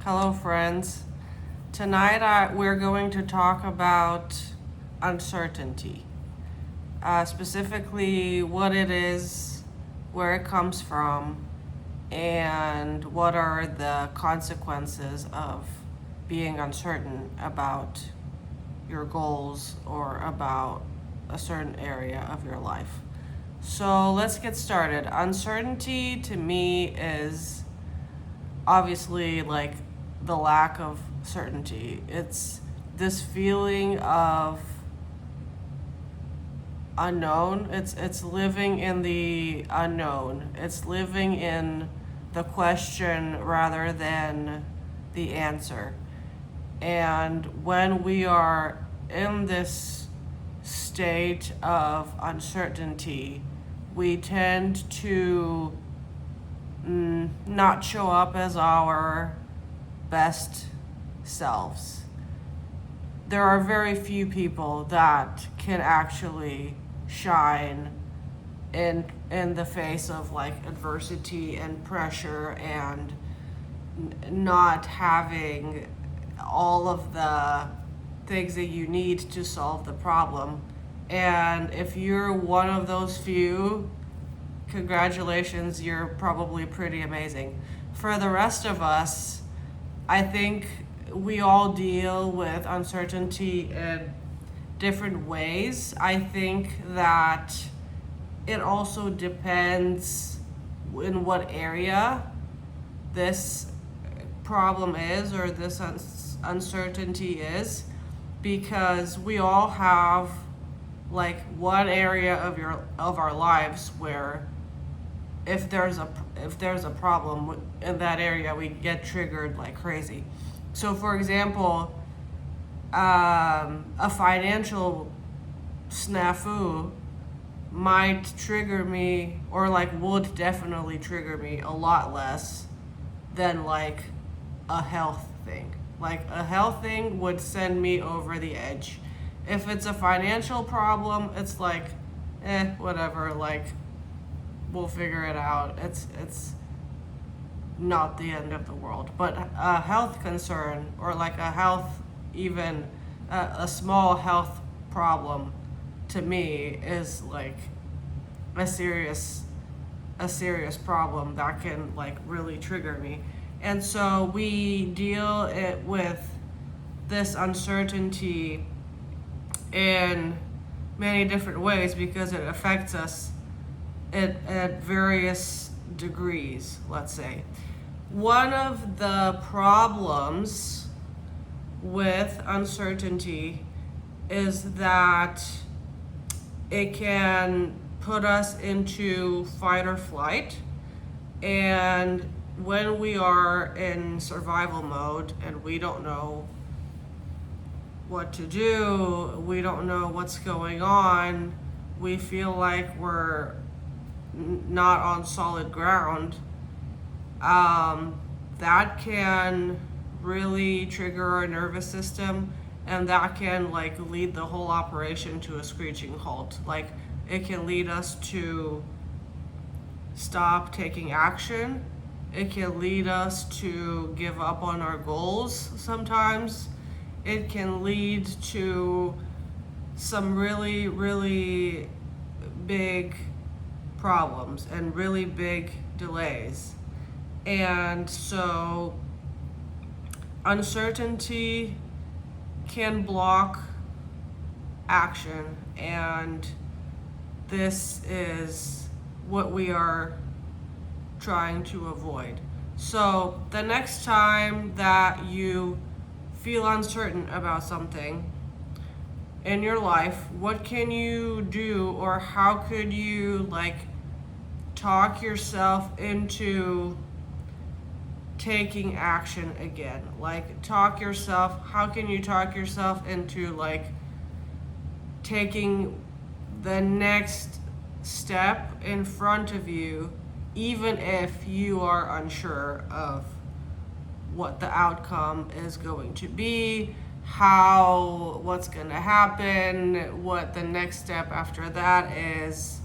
Hello, friends. Tonight we're going to talk about uncertainty, specifically what it is, where it comes from, and what are the consequences of being uncertain about your goals or about a certain area of your life. So let's get started. Uncertainty to me is obviously like the lack of certainty. It's this feeling of unknown. It's living in the unknown. It's living in the question rather than the answer. And when we are in this state of uncertainty, we tend to not show up as our best selves. There are very few people that can actually shine in the face of like adversity and pressure and not having all of the things that you need to solve the problem. And if you're one of those few, congratulations, you're probably pretty amazing. For the rest of us, I think we all deal with uncertainty in different ways. I think that it also depends in what area this problem is or this uncertainty is, because we all have like one area of our lives where if there's a problem in that area, we get triggered like crazy. So, for example, a financial snafu might trigger me, or like would definitely trigger me a lot less than like a health thing. Like a health thing would send me over the edge. If it's a financial problem, it's like, whatever. Like, we'll figure it out. It's not the end of the world. But a health concern or like a health, even a small health problem, to me is like a serious problem that can like really trigger me. And so we deal it with this uncertainty in many different ways because it affects us at various degrees, let's say. One of the problems with uncertainty is that it can put us into fight or flight. And when we are in survival mode and we don't know what to do, we don't know what's going on, we feel like we're not on solid ground, that can really trigger our nervous system, and that can like lead the whole operation to a screeching halt. Like it can lead us to stop taking action. It can lead us to give up on our goals sometimes. It can lead to some really, really big problems and really big delays. And so uncertainty can block action, and this is what we are trying to avoid. So the next time that you feel uncertain about something in your life, what can you do, or how could you like talk yourself into taking action again? Like how can you talk yourself into like taking the next step in front of you, even if you are unsure of what the outcome is going to be, what's going to happen, what the next step after that is.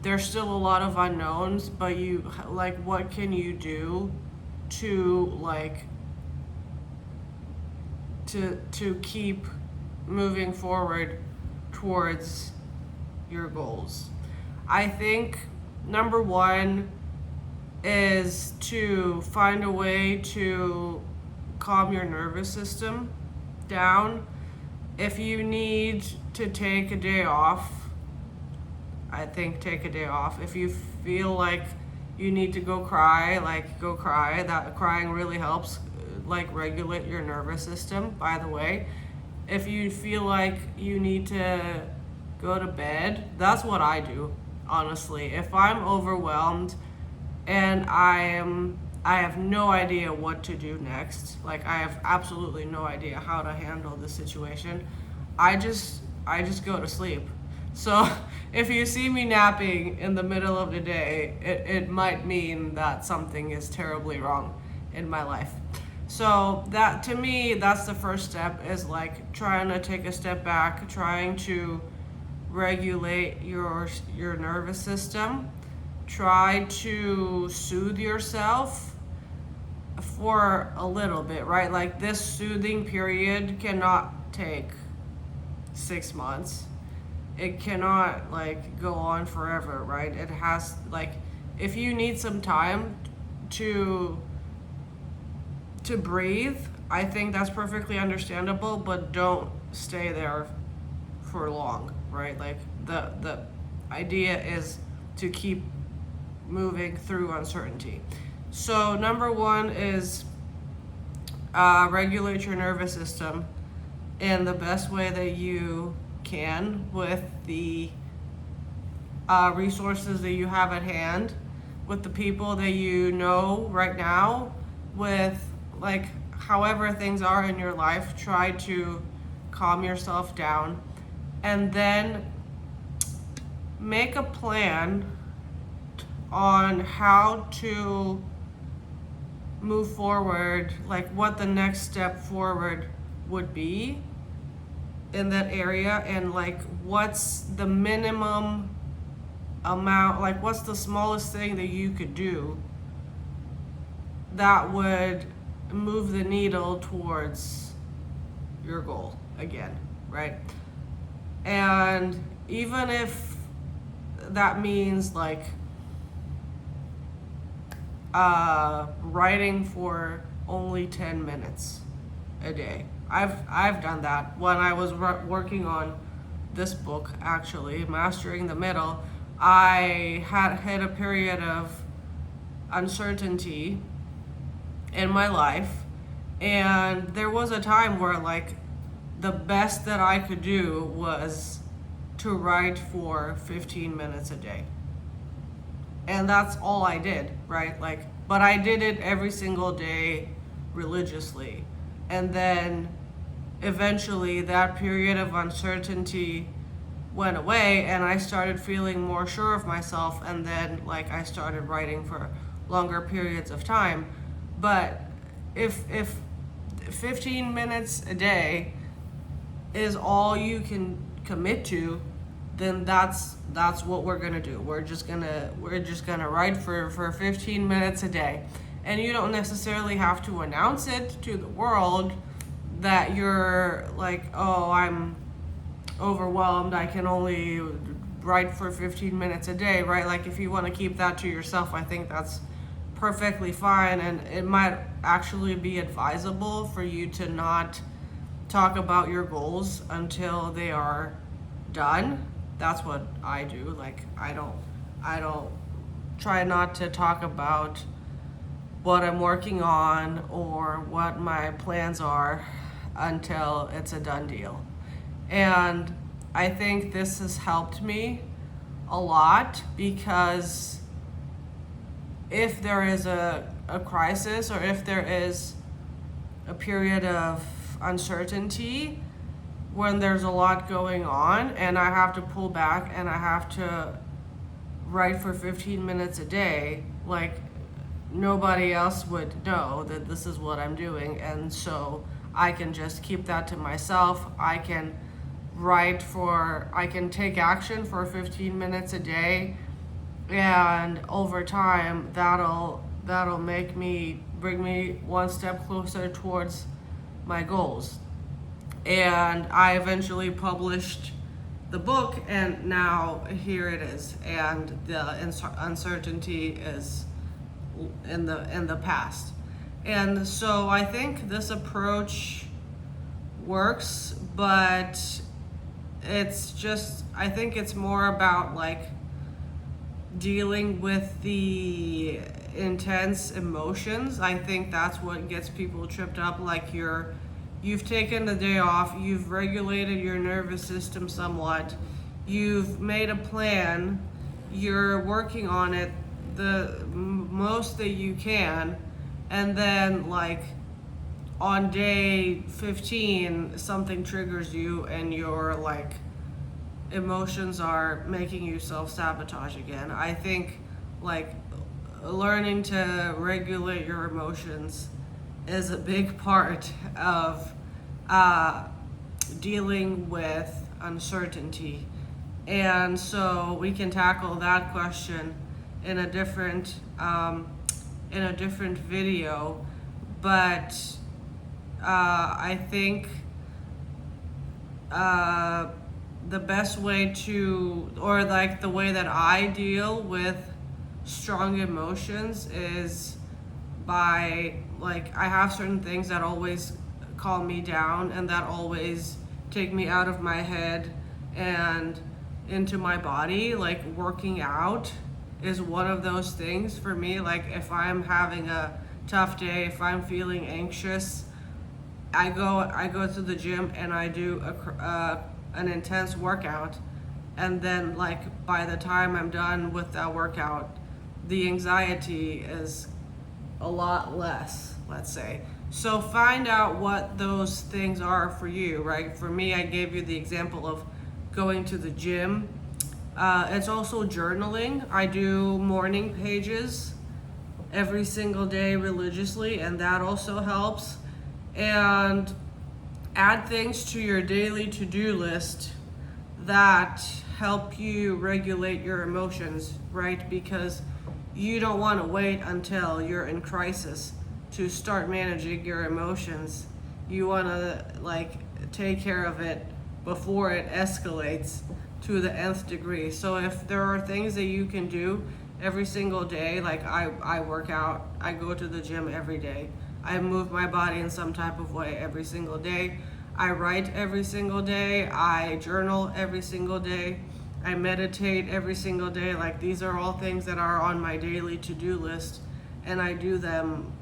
There's still a lot of unknowns, but what can you do to like to keep moving forward towards your goals. I think number one is to find a way to calm your nervous system down. If you need to take a day off, I think take a day off. If you feel like you need to go cry, like go cry. That crying really helps like regulate your nervous system, by the way. If you feel like you need to go to bed, that's what I do, honestly. If I'm overwhelmed and I have no idea what to do next, like I have absolutely no idea how to handle the situation, I just go to sleep. So if you see me napping in the middle of the day, it might mean that something is terribly wrong in my life. So that, to me, that's the first step, is like trying to take a step back, trying to regulate your nervous system. Try to soothe yourself for a little bit, right? Like this soothing period cannot take 6 months. It cannot like go on forever, right? It has, like, if you need some time to breathe, I think that's perfectly understandable, but don't stay there for long, right? Like the idea is to keep moving through uncertainty. So number one is regulate your nervous system in the best way that you can with the resources that you have at hand, with the people that you know right now, with like however things are in your life. Try to calm yourself down, and then make a plan on how to move forward, like what the next step forward would be in that area, and like what's the minimum amount, like what's the smallest thing that you could do that would move the needle towards your goal again, right? And even if that means like writing for only 10 minutes a day. I've done that when I was working on this book, actually, Mastering the Middle. I had hit a period of uncertainty in my life, and there was a time where like the best that I could do was to write for 15 minutes a day. And that's all I did, right? Like, but I did it every single day religiously. And then eventually that period of uncertainty went away, and I started feeling more sure of myself, and then like I started writing for longer periods of time. But if 15 minutes a day is all you can commit to, then that's what we're gonna do. We're just gonna write for 15 minutes a day. And you don't necessarily have to announce it to the world that you're like, oh, I'm overwhelmed, I can only write for 15 minutes a day, right? Like if you want to keep that to yourself, I think that's perfectly fine, and it might actually be advisable for you to not talk about your goals until they are done. That's what I do. Like I don't try not to talk about what I'm working on or what my plans are until it's a done deal. And I think this has helped me a lot, because if there is a crisis, or if there is a period of uncertainty when there's a lot going on and I have to pull back and I have to write for 15 minutes a day, like nobody else would know that this is what I'm doing, and so I can just keep that to myself. I can take action for 15 minutes a day, and over time that'll bring me one step closer towards my goals. And I eventually published the book, and now here it is, and the uncertainty is in the past. And so I think this approach works, but it's just, I think it's more about like dealing with the intense emotions. I think that's what gets people tripped up. Like you've taken the day off, you've regulated your nervous system somewhat, you've made a plan, you're working on it the most that you can, and then like on day 15 something triggers you and you're like emotions are making you self-sabotage again. I think like learning to regulate your emotions is a big part of dealing with uncertainty. And so we can tackle that question in a different video. But I think the best way to, or like the way that I deal with strong emotions is by like, I have certain things that always calm me down and that always take me out of my head and into my body. Like working out is one of those things for me. Like if I'm having a tough day, if I'm feeling anxious, I go to the gym and I do an intense workout, and then like by the time I'm done with that workout, the anxiety is a lot less, let's say. So find out what those things are for you, right? For me, I gave you the example of going to the gym. It's also journaling. I do morning pages every single day religiously, and that also helps. And add things to your daily to-do list that help you regulate your emotions, right? Because you don't want to wait until you're in crisis to start managing your emotions. You want to like take care of it before it escalates to the nth degree. So if there are things that you can do every single day, like I work out, I go to the gym every day, I move my body in some type of way every single day, I write every single day, I journal every single day, I meditate every single day. Like these are all things that are on my daily to-do list, and I do them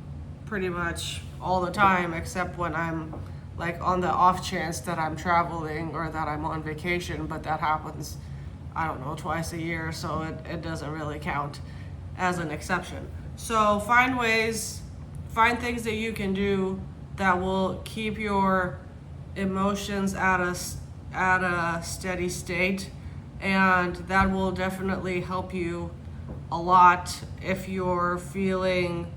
pretty much all the time, except when I'm like on the off chance that I'm traveling or that I'm on vacation, but that happens, I don't know, twice a year, so it doesn't really count as an exception. So find things that you can do that will keep your emotions at a steady state, and that will definitely help you a lot if you're feeling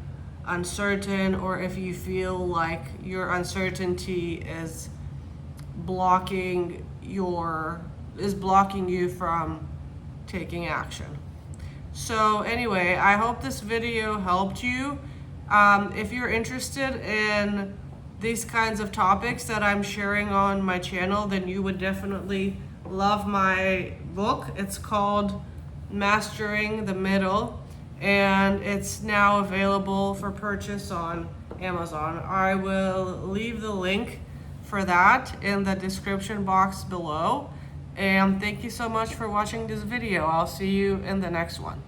uncertain, or if you feel like your uncertainty is blocking you from taking action. So anyway, I hope this video helped you. If you're interested in these kinds of topics that I'm sharing on my channel, then you would definitely love my book. It's called Mastering the Middle, and it's now available for purchase on Amazon. I will leave the link for that in the description box below. And thank you so much for watching this video. I'll see you in the next one.